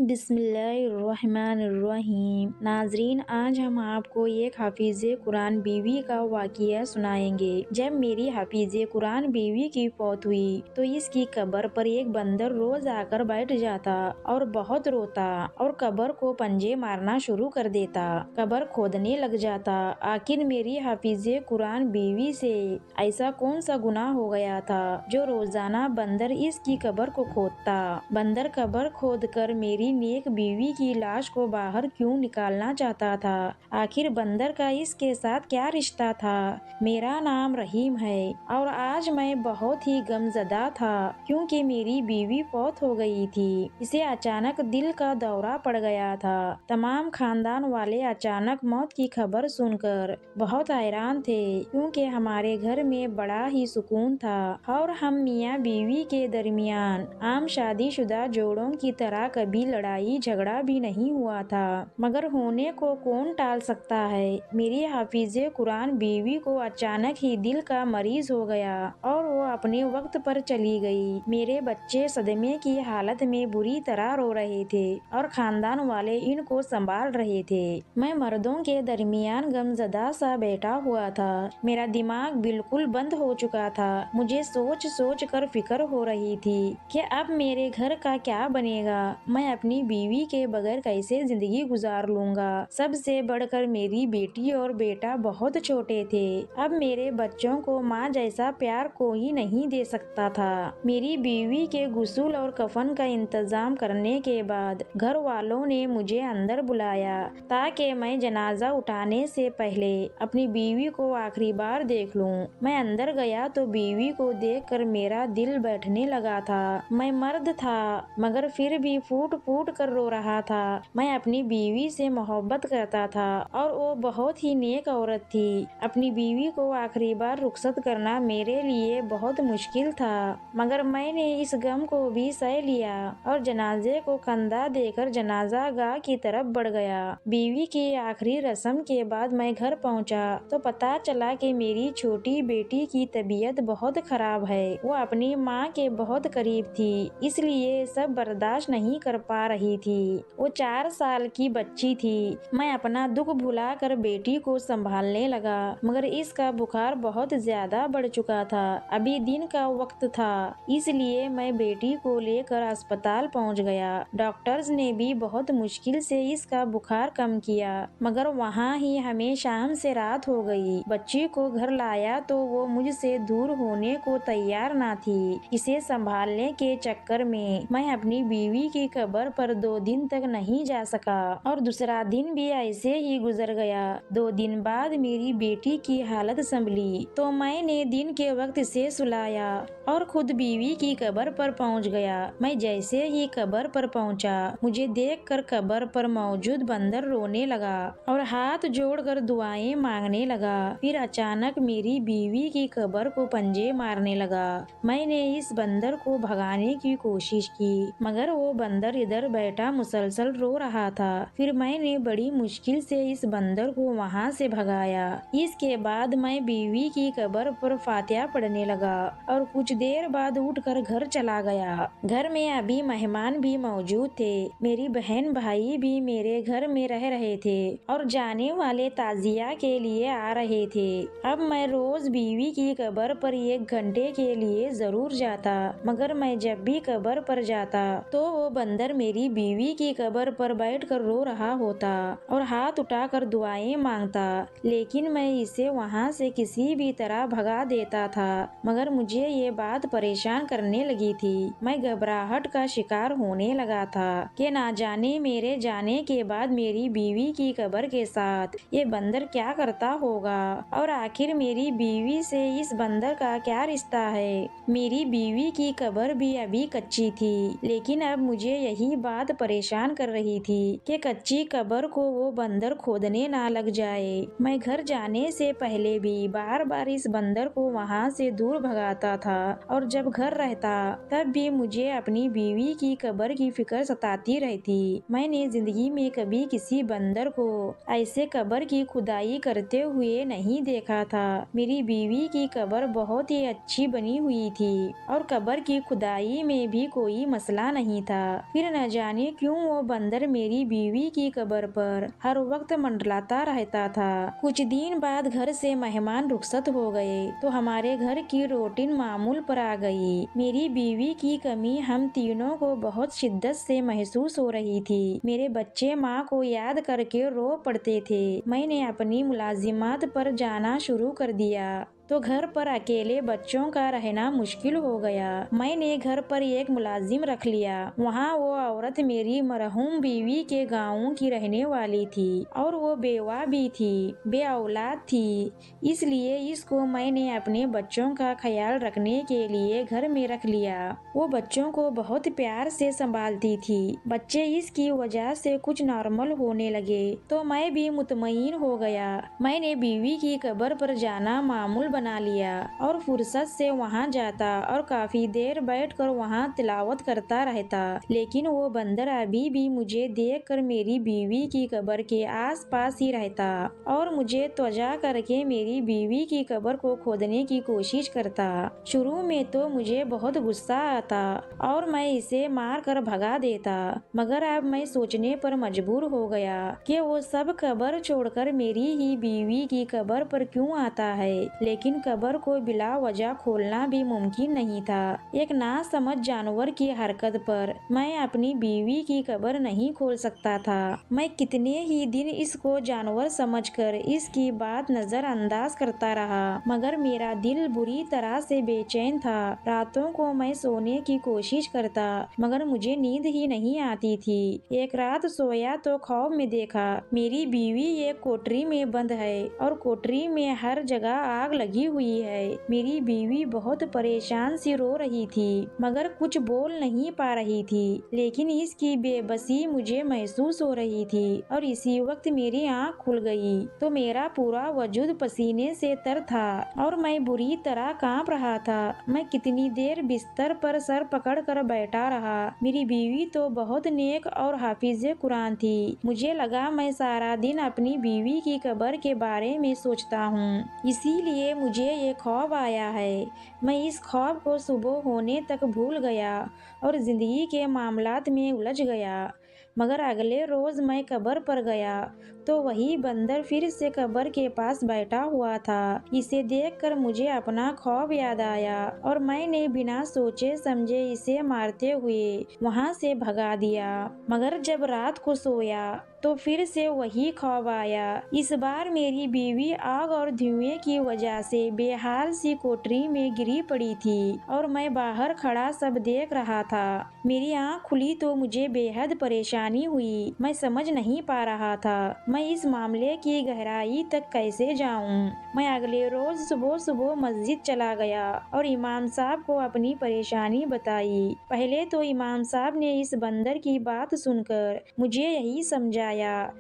بسم اللہ الرحمن الرحیم۔ ناظرین، آج ہم آپ کو ایک حافظ قرآن بیوی کا واقعہ سنائیں گے۔ جب میری حافظ قرآن بیوی کی فوت ہوئی تو اس کی قبر پر ایک بندر روز آ کر بیٹھ جاتا اور بہت روتا اور قبر کو پنجے مارنا شروع کر دیتا۔ قبر کھودنے لگ جاتا۔ آخر میری حافظ قرآن بیوی سے ایسا کون سا گناہ ہو گیا تھا جو روزانہ بندر اس کی قبر کو کھودتا۔ بندر قبر کھود کر میری نیک بیوی کی لاش کو باہر کیوں نکالنا چاہتا تھا؟ آخر بندر کا اس کے ساتھ کیا رشتہ تھا؟ میرا نام رحیم ہے اور آج میں بہت ہی غم زدہ تھا کیونکہ میری بیوی فوت ہو گئی تھی۔ اسے اچانک دل کا دورہ پڑ گیا تھا۔ تمام خاندان والے اچانک موت کی خبر سن کر بہت حیران تھے کیونکہ ہمارے گھر میں بڑا ہی سکون تھا اور ہم میاں بیوی کے درمیان عام شادی شدہ جوڑوں کی طرح کبھی لڑائی جھگڑا بھی نہیں ہوا تھا، مگر ہونے کو کون ٹال سکتا ہے؟ میری حافظ قرآن بیوی کو اچانک ہی دل کا مریض ہو گیا اور وہ اپنے وقت پر چلی گئی۔ میرے بچے صدمے کی حالت میں بری طرح رو رہے تھے اور خاندان والے ان کو سنبھال رہے تھے۔ میں مردوں کے درمیان غم زدہ سا بیٹھا ہوا تھا۔ میرا دماغ بالکل بند ہو چکا تھا۔ مجھے سوچ سوچ کر فکر ہو رہی تھی کہ اب میرے گھر کا کیا بنے گا، میں اپنی بیوی کے بغیر کیسے زندگی گزار لوں گا۔ سب سے بڑھ کر میری بیٹی اور بیٹا بہت چھوٹے تھے۔ اب میرے بچوں کو ماں جیسا پیار کوئی نہیں دے سکتا تھا۔ میری بیوی کے غسل اور کفن کا انتظام کرنے کے بعد گھر والوں نے مجھے اندر بلایا تاکہ میں جنازہ اٹھانے سے پہلے اپنی بیوی کو آخری بار دیکھ لوں۔ میں اندر گیا تو بیوی کو دیکھ کر میرا دل بیٹھنے لگا تھا۔ میں مرد تھا مگر پھر بھی پھوٹ پھوٹ کر رو رہا تھا۔ میں اپنی بیوی سے محبت کرتا تھا اور وہ بہت ہی نیک عورت تھی۔ اپنی بیوی کو آخری بار رخصت کرنا میرے لیے بہت مشکل تھا، مگر میں نے اس غم کو بھی سہ لیا اور جنازے کو کندھا دے کر جنازہ گاہ کی طرف بڑھ گیا۔ بیوی کی آخری رسم کے بعد میں گھر پہنچا تو پتا چلا کہ میری چھوٹی بیٹی کی طبیعت بہت خراب ہے۔ وہ اپنی ماں کے بہت قریب تھی، اس لیے سب برداشت نہیں کر پا رہی تھی۔ وہ 4 سال کی بچی تھی۔ میں اپنا دکھ بھلا کر بیٹی کو سنبھالنے لگا مگر اس کا بخار بہت زیادہ بڑھ چکا تھا۔ ابھی دن کا وقت تھا، اس لیے میں بیٹی کو لے کر اسپتال پہنچ گیا۔ ڈاکٹرز نے بھی بہت مشکل سے اس کا بخار کم کیا مگر وہاں ہی ہمیں شام سے رات ہو گئی۔ بچی کو گھر لایا تو وہ مجھ سے دور ہونے کو تیار نہ تھی۔ اسے سنبھالنے کے چکر میں اپنی بیوی کی قبر پر 2 دن تک نہیں جا سکا اور دوسرا دن بھی ایسے ہی گزر گیا۔ 2 دن بعد میری بیٹی کی حالت سنبھلی تو میں نے دن کے وقت اسے سلایا اور خود بیوی کی قبر پر پہنچ گیا۔ میں جیسے ہی قبر پر پہنچا، مجھے دیکھ کر قبر پر موجود بندر رونے لگا اور ہاتھ جوڑ کر دعائیں مانگنے لگا۔ پھر اچانک میری بیوی کی قبر کو پنجے مارنے لگا۔ میں نے اس بندر کو بھگانے کی کوشش کی مگر وہ بندر ادھر بیٹھا مسلسل رو رہا تھا۔ پھر میں نے بڑی مشکل سے اس بندر کو وہاں سے بھگایا۔ اس کے بعد میں بیوی کی قبر پر فاتحہ پڑھنے لگا اور کچھ دیر بعد اٹھ کر گھر چلا گیا۔ گھر میں ابھی مہمان بھی موجود تھے۔ میری بہن بھائی بھی میرے گھر میں رہ رہے تھے اور جانے والے تعزیہ کے لیے آ رہے تھے۔ اب میں روز بیوی کی قبر پر 1 گھنٹے کے لیے ضرور جاتا مگر میں جب بھی قبر پر جاتا تو وہ بندر میری بیوی کی قبر پر بیٹھ کر رو رہا ہوتا اور ہاتھ اٹھا کر دعائیں مانگتا، لیکن میں اسے وہاں سے کسی بھی طرح بھگا دیتا تھا مگر مجھے یہ بات پریشان کرنے لگی تھی۔ میں گھبراہٹ کا شکار ہونے لگا تھا کہ نہ جانے میرے جانے کے بعد میری بیوی کی قبر کے ساتھ یہ بندر کیا کرتا ہوگا اور آخر میری بیوی سے اس بندر کا کیا رشتہ ہے۔ میری بیوی کی قبر بھی ابھی کچی تھی لیکن اب مجھے یہی بات پریشان کر رہی تھی کہ کچی قبر کو وہ بندر کھودنے نہ لگ جائے۔ میں گھر جانے سے پہلے بھی بار بار اس بندر کو وہاں سے دور بھگاتا تھا اور جب گھر رہتا تب بھی مجھے اپنی بیوی کی قبر کی فکر ستاتی رہتی۔ میں نے زندگی میں کبھی کسی بندر کو ایسے قبر کی کھدائی کرتے ہوئے نہیں دیکھا تھا۔ میری بیوی کی قبر بہت ہی اچھی بنی ہوئی تھی اور قبر کی کھدائی میں بھی کوئی مسئلہ نہیں تھا۔ پھر نہ जाने क्यों वो बंदर मेरी बीवी की कब्र पर हर वक्त मंडलाता रहता था। कुछ दिन बाद घर से मेहमान रुखसत हो गए तो हमारे घर की रूटीन मामूल पर आ गई। मेरी बीवी की कमी हम तीनों को बहुत शिद्दत से महसूस हो रही थी। मेरे बच्चे माँ को याद करके रो पड़ते थे। मैंने अपनी मुलाजिमात पर जाना शुरू कर दिया तो घर पर अकेले बच्चों का रहना मुश्किल हो गया। मैंने घर पर एक मुलाजिम रख लिया। वहाँ वो औरत मेरी मरहूम बीवी के गाँव की रहने वाली थी और वो बेवा भी थी, बे औलाद थी। इसलिए इसको मैंने अपने बच्चों का ख्याल रखने के लिए घर में रख लिया। वो बच्चों को बहुत प्यार से संभालती थी। बच्चे इसकी वजह से कुछ नॉर्मल होने लगे तो मैं भी मुतमईन हो गया। मैंने बीवी की कब्र पर जाना मामूल बना लिया और फुर्सत से वहाँ जाता और काफी देर बैठकर वहाँ तिलावत करता रहता। लेकिन वो बंदर अभी भी मुझे देखकर मेरी बीवी की कब्र के आसपास ही रहता और मुझे त्वचा करके मेरी बीवी की कब्र को खोदने की कोशिश करता। शुरू में तो मुझे बहुत गुस्सा आता और मैं इसे मार कर भगा देता, मगर अब मैं सोचने पर मजबूर हो गया कि वो सब कब्र छोड़कर मेरी ही बीवी की कब्र पर क्यों आता है। लेकिन कब्र को बिला वजह खोलना भी मुमकिन नहीं था। एक नासमझ जानवर की हरकत पर मैं अपनी बीवी की कब्र नहीं खोल सकता था। मैं कितने ही दिन इसको जानवर समझकर इसकी बात नजरअंदाज करता रहा, मगर मेरा दिल बुरी तरह से बेचैन था। रातों को मैं सोने की कोशिश करता मगर मुझे नींद ही नहीं आती थी। एक रात सोया तो ख्वाब में देखा मेरी बीवी एक कोठरी में बंद है और कोठरी में हर जगह आग लगी हुई है। मेरी बीवी बहुत परेशान सी रो रही थी मगर कुछ बोल नहीं पा रही थी। लेकिन इसकी बेबसी मुझे महसूस हो रही थी और इसी वक्त मेरी आंख खुल गई तो मेरा पूरा वजूद पसीने से तर था और मैं बुरी तरह कांप रहा था। मैं कितनी देर बिस्तर पर सर पकड़ कर बैठा रहा। मेरी बीवी तो बहुत नेक और हाफिजे कुरान थी। मुझे लगा मैं सारा दिन अपनी बीवी की कब्र के बारे में सोचता हूँ, इसीलिए मुझे ये ख्वाब आया है। मैं इस ख्वाब को सुबह होने तक भूल गया और जिंदगी के मामलात में उलझ गया। मगर अगले रोज मैं कब्र पर गया तो वही बंदर फिर से कब्र के पास बैठा हुआ था। इसे देखकर मुझे अपना ख्वाब याद आया और मैंने बिना सोचे समझे इसे मारते हुए वहां से भगा दिया। मगर जब रात को सोया तो फिर से वही ख्वाब आया। इस बार मेरी बीवी आग और धुएं की वजह से बेहाल सी कोठरी में गिरी पड़ी थी और मैं बाहर खड़ा सब देख रहा था। मेरी आँख खुली तो मुझे बेहद परेशानी हुई। मैं समझ नहीं पा रहा था मैं इस मामले की गहराई तक कैसे जाऊं। मैं अगले रोज सुबह सुबह मस्जिद चला गया और इमाम साहब को अपनी परेशानी बताई। पहले तो इमाम साहब ने इस बंदर की बात सुनकर मुझे यही समझाया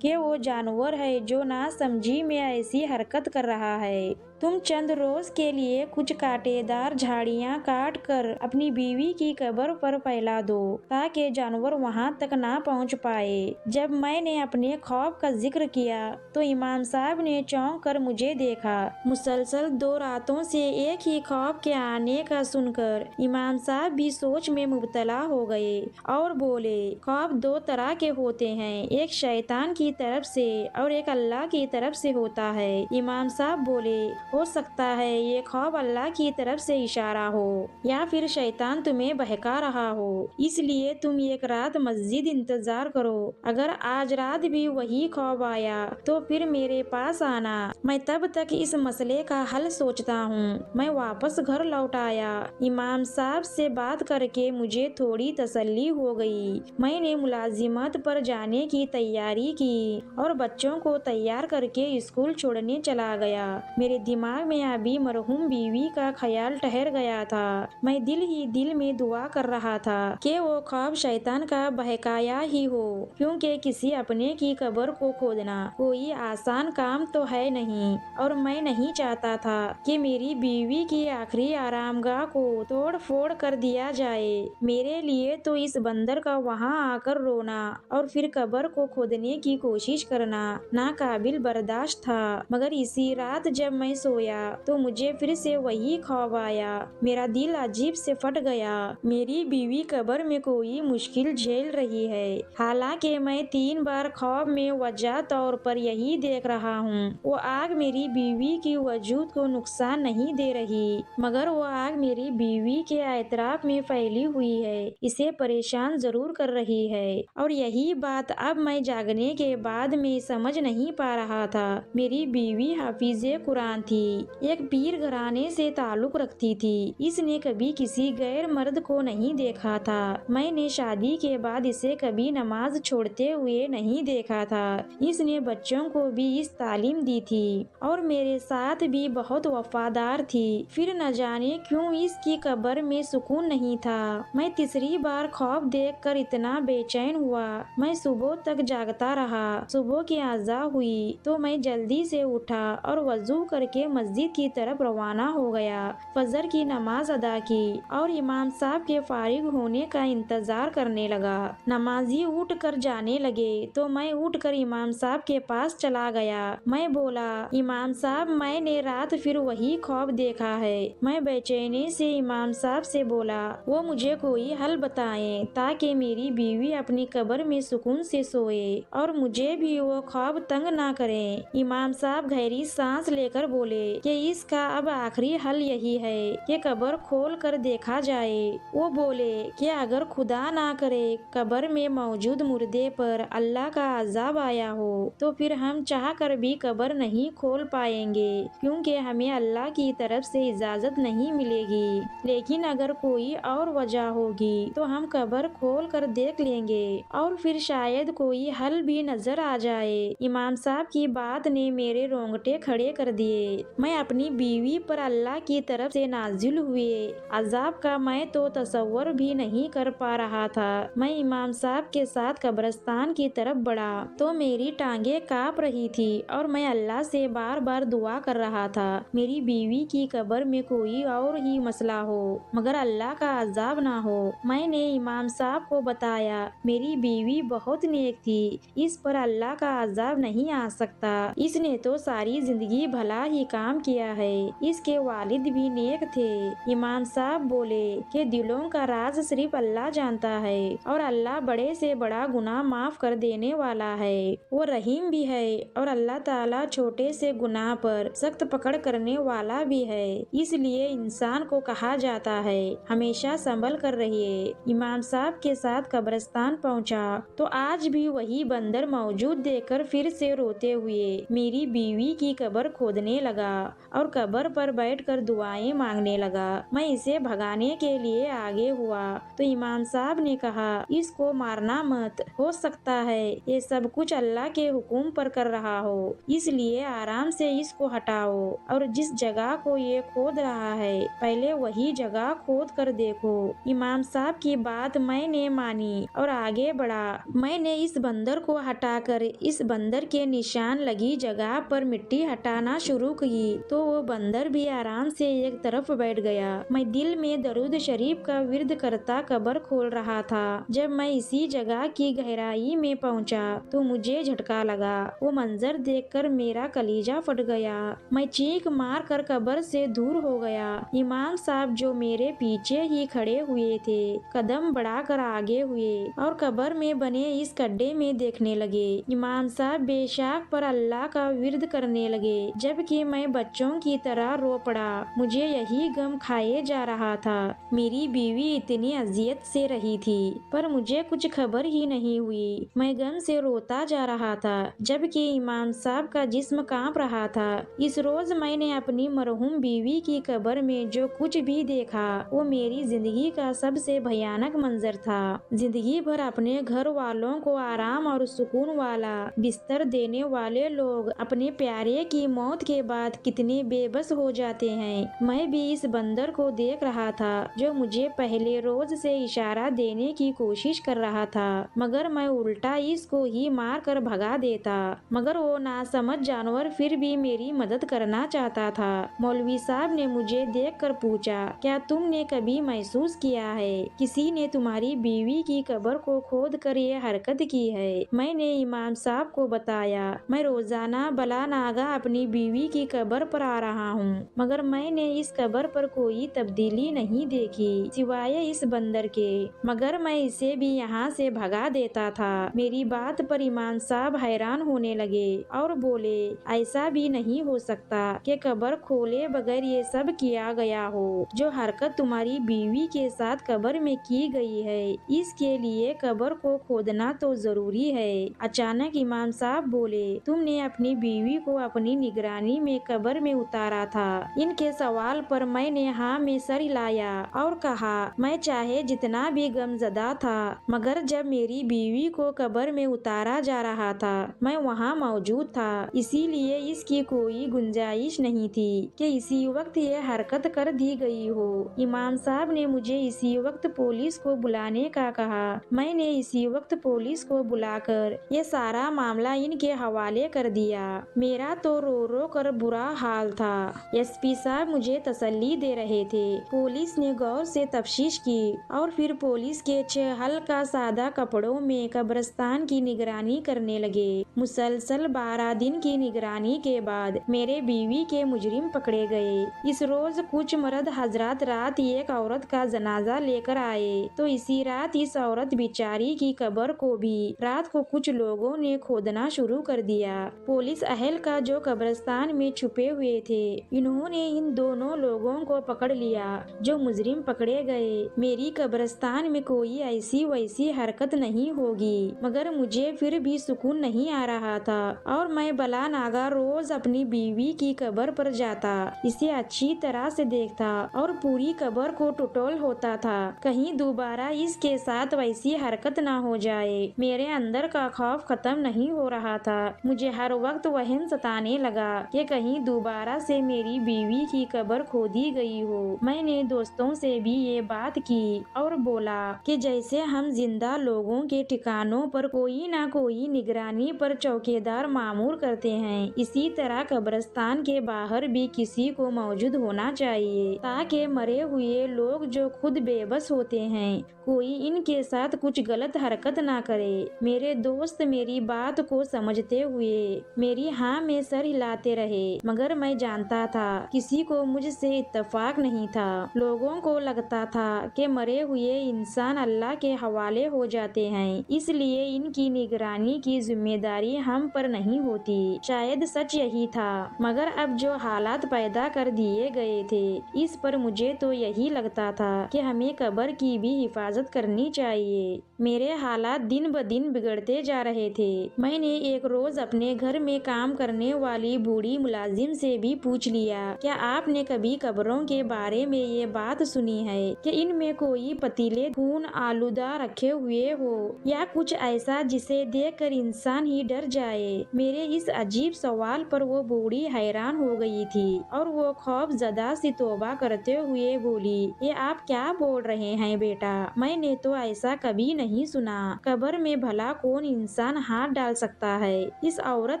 कि वो जानवर है जो नासमझी में ऐसी हरकत कर रहा है। तुम चंद रोज के लिए कुछ कांटेदार झाड़ियाँ काट कर अपनी बीवी की कब्र पर फैला दो ताकि जानवर वहां तक ना पहुंच पाए। जब मैंने अपने ख्वाब का जिक्र किया तो इमाम साहब ने चौंक कर मुझे देखा। मुसलसल 2 रातों से एक ही ख्वाब के आने का सुनकर इमाम साहब भी सोच में मुब्तला हो गए और बोले, ख्वाब 2 तरह के होते हैं, एक शैतान की तरफ से और एक अल्लाह की तरफ से होता है। इमाम साहब बोले, हो सकता है ये ख्वाब अल्लाह की तरफ से इशारा हो या फिर शैतान तुम्हें बहका रहा हो, इसलिए तुम एक रात मस्जिद इंतजार करो। अगर आज रात भी वही ख्वाब आया तो फिर मेरे पास आना, मैं तब तक इस मसले का हल सोचता हूँ। मैं वापस घर लौट आया। इमाम साहब से बात करके मुझे थोड़ी तसल्ली हो गई। मैंने मुलाजिमत पर जाने की तैयारी की और बच्चों को तैयार करके स्कूल छोड़ने चला गया। मेरे दिमाग में अभी मरहूम बीवी का ख्याल ठहर गया था। मैं दिल ही दिल में दुआ कर रहा था कि वो ख्वाब शैतान का बहकाया ही हो, क्योंकि किसी अपने की कब्र को खोदना कोई आसान काम तो है नहीं और मैं नहीं चाहता था कि मेरी बीवी की आखिरी आरामगाह को तोड़ फोड़ कर दिया जाए। मेरे लिए तो इस बंदर का वहाँ आकर रोना और फिर कब्र को खोदने की कोशिश करना नाकाबिल बर्दाश्त था। मगर इसी रात जब मैं सोया तो मुझे फिर से वही ख्वाब आया। मेरा दिल अजीब से फट गया। मेरी बीवी कब्र में कोई मुश्किल झेल रही है। हालांकि मैं 3 बार ख्वाब में वजह तौर पर यही देख रहा हूँ। वो आग मेरी बीवी की वजूद को नुकसान नहीं दे रही, मगर वो आग मेरी बीवी के एतराफ में फैली हुई है, इसे परेशान जरूर कर रही है। और यही बात अब मैं जागने के बाद में समझ नहीं पा रहा था। मेरी बीवी हाफिजे कुरान थी, एक पीर घराने से ताल्लुक रखती थी। इसने कभी किसी गैर मर्द को नहीं देखा था। मैंने शादी के बाद इसे कभी नमाज छोड़ते हुए नहीं देखा था। इसने बच्चों को भी इस तालीम दी थी और मेरे साथ भी बहुत वफादार थी। फिर न जाने क्यों इसकी कब्र में सुकून नहीं था। मैं तीसरी बार ख्वाब देखकर इतना बेचैन हुआ। मैं सुबह तक जागता रहा। सुबह की आज़ा हुई तो मैं जल्दी से उठा और वजू करके मस्जिद की तरफ रवाना हो गया। फजर की नमाज अदा की और इमाम साहब के फारिग होने का इंतजार करने लगा। नमाजी उठ कर जाने लगे तो मैं उठकर इमाम साहब के पास चला गया। मैं बोला, इमाम साहब, मैंने रात फिर वही ख्वाब देखा है। मैं बेचैनी से इमाम साहब से बोला वो मुझे कोई हल बताएं ताकि मेरी बीवी अपनी कब्र में सुकून से सोए और मुझे भी वो ख्वाब तंग ना करें। इमाम साहब गहरी सांस लेकर बोले कि इसका अब आखिरी हल यही है कि कब्र खोल कर देखा जाए। वो बोले कि अगर खुदा ना करे कब्र में मौजूद मुर्दे पर अल्लाह का अजाब आया हो तो फिर हम चाह कर भी कब्र नहीं खोल पाएंगे, क्योंकि हमें अल्लाह की तरफ से इजाजत नहीं मिलेगी। लेकिन अगर कोई और वजह होगी तो हम कब्र खोल कर देख लेंगे और फिर शायद कोई हल भी नजर आ जाए। इमाम साहब की बात ने मेरे रोंगटे खड़े कर दिए। मैं अपनी बीवी पर अल्लाह की तरफ से नाजिल हुए अजाब का मैं तो तसव्वुर भी नहीं कर पा रहा था। मैं इमाम साहब के साथ कब्रिस्तान की तरफ बढ़ा तो मेरी टांगे कांप रही थी और मैं अल्लाह से बार बार दुआ कर रहा था मेरी बीवी की कब्र में कोई और ही मसला हो, मगर अल्लाह का अजाब ना हो। मैंने इमाम साहब को बताया मेरी बीवी बहुत नेक थी, इस पर अल्लाह का अजाब नहीं आ सकता। इसने तो सारी जिंदगी भला ही काम किया है। इसके वालिद भी नेक थे। इमाम साहब बोले कि दिलों का राज सिर्फ अल्लाह जानता है और अल्लाह बड़े से बड़ा गुनाह माफ कर देने वाला है। वो रहीम भी है और अल्लाह ताला छोटे से गुनाह पर सख्त पकड़ करने वाला भी है। इसलिए इंसान को कहा जाता है हमेशा संभल कर रहिए। इमाम साहब के साथ कब्रिस्तान पहुंचा तो आज भी वही बंदर मौजूद देखकर फिर से रोते हुए मेरी बीवी की कब्र खोदने लगा और कब्र पर बैठकर दुआएं मांगने लगा। मैं इसे भगाने के लिए आगे हुआ तो इमाम साहब ने कहा इसको मारना मत, हो सकता है ये सब कुछ अल्लाह के हुक्म पर कर रहा हो, इसलिए आराम से इसको हटाओ और जिस जगह को ये खोद रहा है पहले वही जगह खोद कर देखो। इमाम साहब की बात मैंने मानी और आगे बढ़ा। मैंने इस बंदर को हटाकर इस बंदर के निशान लगी जगह पर मिट्टी हटाना शुरू की तो वो बंदर भी आराम से एक तरफ बैठ गया। मैं दिल में दरूद शरीफ का विर्द करता कब्र खोल रहा था। जब मैं इसी जगह की गहराई में पहुंचा तो मुझे झटका लगा। वो मंजर देखकर मेरा कलीजा फट गया। मैं चीख मार कर कब्र से दूर हो गया। इमाम साहब जो मेरे पीछे ही खड़े हुए थे कदम बढ़ाकर आगे हुए और कब्र में बने इस गड्ढे में देखने लगे। इमाम साहब बेशक पर अल्लाह का विर्द करने लगे जबकि मैं बच्चों की तरह रो पड़ा। मुझे यही गम खाए जा रहा था। मेरी बीवी इतनी अजियत से रही थी पर मुझे कुछ खबर ही नहीं हुई। मैं गम से रोता जा रहा था जबकि इमाम साहब का जिस्म कांप रहा था। इस रोज मैंने अपनी मरहूम बीवी की कब्र में जो कुछ भी देखा वो मेरी जिंदगी का सबसे भयानक मंजर था। जिंदगी भर अपने घर वालों को आराम और सुकून वाला बिस्तर देने वाले लोग अपने प्यारे की मौत के बाद कितने बेबस हो जाते हैं। मैं भी इस बंदर को देख रहा था जो मुझे पहले रोज से इशारा देने की कोशिश कर रहा था, मगर मैं उल्टा इसको ही मार कर भगा देता। मगर वो नासमझ जानवर फिर भी मेरी मदद करना चाहता था। मौलवी साहब ने मुझे देखकर पूछा, क्या तुमने कभी महसूस किया है किसी ने तुम्हारी बीवी की कब्र को खोद कर ये हरकत की है? मैंने इमाम साहब को बताया मैं रोजाना बला नागा अपनी बीवी की कब्र पर आ रहा हूँ, मगर मैंने इस कब्र पर कोई तब्दीली नहीं देखी सिवाय इस बंदर के, मगर मैं इसे भी यहाँ से भगा देता था। मेरी बात पर इमाम साहब हैरान होने लगे और बोले, ऐसा भी नहीं हो सकता कि कब्र खोले बगैर ये सब किया गया हो। जो हरकत तुम्हारी बीवी के साथ कब्र में की गई है, इसके लिए कब्र को खोदना तो जरूरी है। अचानक इमाम साहब बोले, तुमने अपनी बीवी को अपनी निगरानी में कब्र में उतारा था। इनके सवाल पर मैंने हाँ में सर हिलाया और कहा, मैं चाहे जितना भी गमज़दा था, मगर जब मेरी बीवी को कब्र में उतारा जा रहा था मैं वहाँ मौजूद था, इसीलिए इसकी कोई गुंजाइश नहीं थी कि इसी वक्त ये हरकत कर दी गई हो। इमाम साहब ने मुझे इसी वक्त पुलिस को बुलाने का कहा। मैंने इसी वक्त पुलिस को बुलाकर ये सारा मामला इनके हवाले कर दिया। मेरा तो रो रो कर बुरा हाल था। एसपी साहब मुझे तसल्ली दे रहे थे। पुलिस ने गौर से तफ्तीश की और फिर पुलिस के 6 हल्का सादा कपड़ों में कब्रिस्तान की निगरानी करने लगे। मुसलसल 12 दिन की निगरानी के बाद मेरे बीवी के मुजरिम पकड़े गए। इस रोज कुछ मर्द हजरात रात एक औरत का जनाजा लेकर आए, तो इसी रात इस औरत बिचारी की कब्र को भी रात को कुछ लोगों ने खोदना शुरू कर दिया। पुलिस अहल का जो कब्रिस्तान में छुपे हुए थे, इन्होंने इन दोनों लोगों को पकड़ लिया जो मुजरिम पकड़े गए। मेरी कब्रिस्तान में कोई ऐसी वैसी हरकत नहीं होगी, मगर मुझे फिर भी सुकून नहीं आ रहा था और मैं बला नागा रोज अपनी बीवी की कब्र पर जाता, इसे अच्छी तरह से देखता और पूरी कब्र को टटोल होता था, कहीं दोबारा इसके साथ वैसी हरकत ना हो जाए। मेरे अंदर का खौफ खत्म नहीं हो रहा था। मुझे हर वक्त वहम सताने लगा कि कहीं दोबारा से मेरी बीवी की कब्र खोदी गई हो। मैंने दोस्तों से भी ये बात की और बोला कि जैसे हम जिंदा लोगों के ठिकानों पर कोई ना कोई निगरानी पर चौकीदार मामूर करते हैं, इसी तरह कब्रिस्तान के बाहर भी किसी को मौजूद होना चाहिए, ताकि मरे हुए लोग जो खुद बेबस होते हैं, कोई इनके साथ कुछ गलत हरकत ना करे। मेरे दोस्त मेरी बात को समझते हुए मेरी हाँ में सर हिलाते रहे, मगर मैं जानता था किसी को मुझसे इत्तेफाक नहीं था। लोगों को लगता था कि मरे हुए इंसान अल्लाह के हवाले हो जाते हैं, इसलिए इनकी निगरानी की जिम्मेदारी हम पर नहीं होती। शायद सच यही था, मगर अब जो हालात पैदा कर दिए गए थे, इस पर मुझे तो यही लगता था कि हमें कब्र की भी हिफाजत करनी चाहिए। मेरे हालात दिन ब दिन बिगड़ते जा रहे थे। मैंने एक रोज अपने घर में काम करने वाली बूढ़ी मुलाजिम से भी पूछ लिया, क्या आपने कभी कब्रों के बारे में ये बात सुनी है कि इनमें कोई पतीले खून आलूदा रखे हुए हो या कुछ ऐसा जिसे देखकर इंसान ही डर जाए। मेरे इस अजीब सवाल पर वो बूढ़ी हैरान हो गई थी और वो खौफ ज़दा सी तौबा करते हुए बोली, ये आप क्या बोल रहे हैं बेटा, मैंने तो ऐसा कभी नहीं सुना। कब्र में भला कौन इंसान हाथ डाल सकता है। इस औरत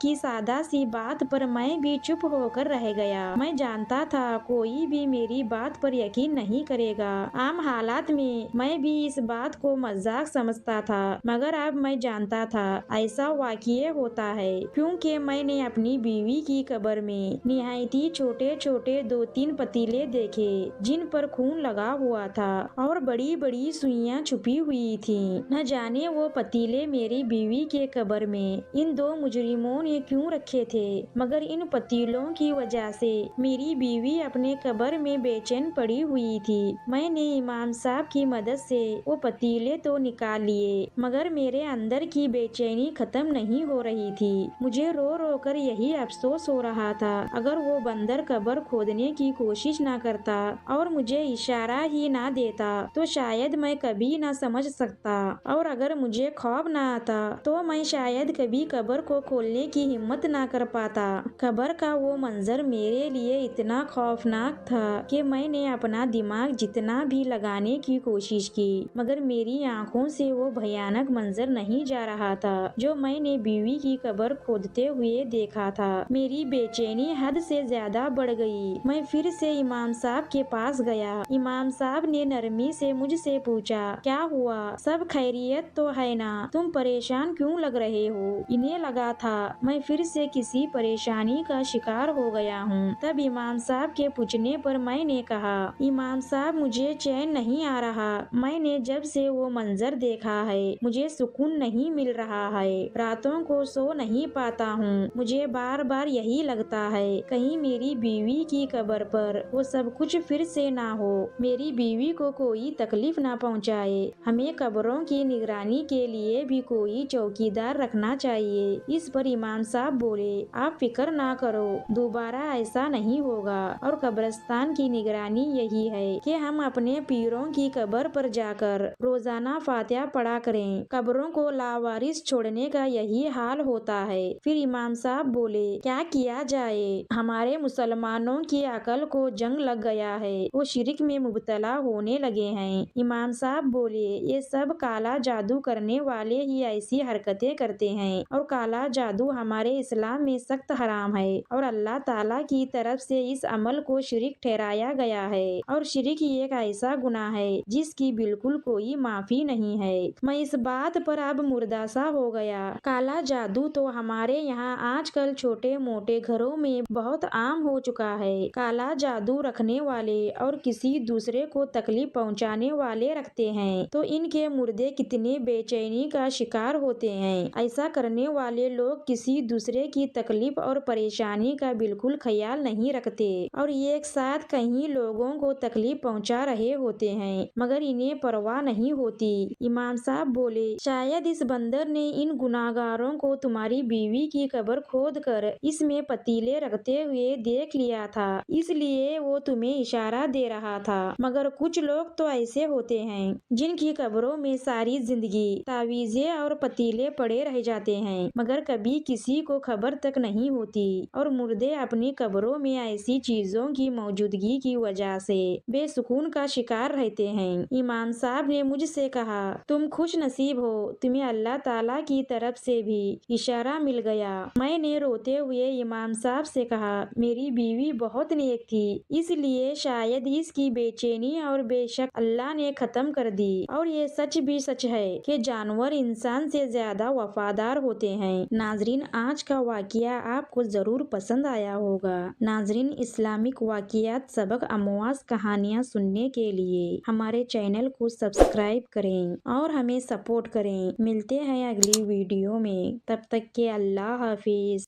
की सादा सी बात पर मैं भी चुप होकर रह गया। मैं जानता था कोई भी मेरी बात पर यकीन नहीं करेगा। आम हालात में मैं भी इस बात को मजाक समझता था, मगर अब मैं जानता था ऐसा वाकई होता है, क्योंकि मैंने अपनी बीवी की कब्र में निहायती छोटे छोटे 2-3 पतीले देखे जिन पर खून लगा हुआ था और बड़ी बड़ी सुइयां छुपी हुई थी। न जाने वो पतीले मेरी बीवी के कब्र में इन 2 मुजरिमों ने क्यों रखे थे, मगर इन पतीलों की वजह से मेरी बीवी अपने कब्र में बेचैन पड़ी हुई थी। मैंने इमाम साहब की मदद से वो पतीले तो निकाल लिए, मगर मेरे अंदर की बेचैनी खत्म नहीं हो रही थी। मुझे रो रो कर यही अफसोस हो रहा था, अगर वो बंदर कब्र खोदने की कोशिश ना करता और मुझे इशारा ही ना देता तो शायद मैं कभी ना समझ सकता, और अगर मुझे खौफ ना आता तो मैं शायद कभी कब्र को खोलने की हिम्मत ना कर पाता। कब्र का वो मंजर मेरे लिए इतना खौफनाक था कि मैंने अपना दिमाग जितना भी लगाने की कोशिश की, मगर मेरी आंखों से वो भयानक मंजर नहीं जा रहा था जो मैंने बीवी की कब्र खोदते हुए देखा था। मेरी बेचैनी हद से ज्यादा बढ़ गई। मैं फिर से इमाम साहब के पास गया। इमाम साहब ने नरमी से मुझसे पूछा, क्या हुआ, सब खैरियत तो है ना, तुम परेशान क्यों लग रहे हो। इन्हें लगा था मैं फिर से किसी परेशानी का शिकार हो गया हूँ। तब इमाम साहब के पूछने पर मैंने कहा, इमाम साहब मुझे चैन नहीं आ रहा। मैंने जब से वो मंजर देखा है मुझे सुकून नहीं मिल रहा है। रातों को सो नहीं पाता हूँ। मुझे बार बार यही लगता है कहीं मेरी बीवी की कब्र पर वो सब कुछ फिर से ना हो। मेरी बीवी को कोई तकलीफ ना पहुँचाए। हमें कब्रों की निगरानी के लिए भी कोई चौकीदार रखना चाहिए। इस पर इमाम साहब बोले, आप फिक्र ना करो, दोबारा ऐसा नहीं होगा। और कब्रिस्तान की निगरानी यही है कि हम अपने पीरों की कब्र पर जाकर रोजाना फातिहा पढ़ा करें। कब्रों को लावारिस छोड़ने का यही हाल होता है। फिर इमाम साहब बोले, क्या किया जाए? हमारे मुसलमानों की अकल को जंग लग गया है। वो शिरक में मुब्तला होने लगे हैं। इमाम साहब बोले, ये सब काला जादू करने वाले ही ऐसी हरकतें करते हैं और काला जादू हमारे इस्लाम में सख्त हराम है और अल्लाह ताला की तरफ से इस अमल को शिरक ठहराया गया है और शिरक ही एक ऐसा गुनाह है जिसकी बिल्कुल कोई माफी नहीं है। मैं इस बात पर अब मुर्दासा हो गया। काला जादू तो हमारे यहाँ आजकल छोटे मोटे घरों में बहुत आम हो चुका है। काला जादू रखने वाले और किसी दूसरे को तकलीफ पहुँचाने वाले रखते हैं तो इनके मुर्दे कितने बेचैनी का शिकार होते हैं। ऐसा करने वाले लोग किसी दूसरे की तकलीफ और परेशानी का बिल्कुल ख्याल नहीं रखते और एक साथ कहीं लोगों को तकलीफ पहुंचा रहे होते हैं मगर इन्हें परवाह नहीं होती। इमाम साहब बोले, शायद इस बंदर ने इन गुनाहगारों को तुम्हारी बीवी की कब्र खोद कर इसमें पतीले रखते हुए देख लिया था, इसलिए वो तुम्हें इशारा दे रहा था। मगर कुछ लोग तो ऐसे होते हैं जिनकी कब्रों में सारी जिंदगी तावीज़ें और पतीले पड़े रह जाते हैं मगर कभी किसी को खबर तक नहीं होती और मुर्दे अपनी कब्रों में ऐसी चीजों की मौजूदगी की वजह से बेसुकून का शिकार रहते हैं। इमाम साहब ने मुझसे कहा, तुम खुश नसीब हो, तुम्हें अल्लाह ताला की तरफ से भी इशारा मिल गया। मैंने रोते हुए इमाम साहब से कहा, मेरी बीवी बहुत नेक थी, इसलिए शायद इसकी बेचैनी और बेशक अल्लाह ने खत्म कर दी। और ये सच भी सच है कि जानवर इंसान से ज्यादा वफादार होते हैं। नाजरीन, आज का वाकया आपको जरूर पसंद आया होगा। नाजरीन, इस्लामिक वाकयात, सबक, अमवास, कहानियाँ सुनने के लिए हमारे चैनल को सब्सक्राइब करें और हमें सपोर्ट करें। मिलते हैं अगली वीडियो में, तब तक के अल्लाह हाफिज।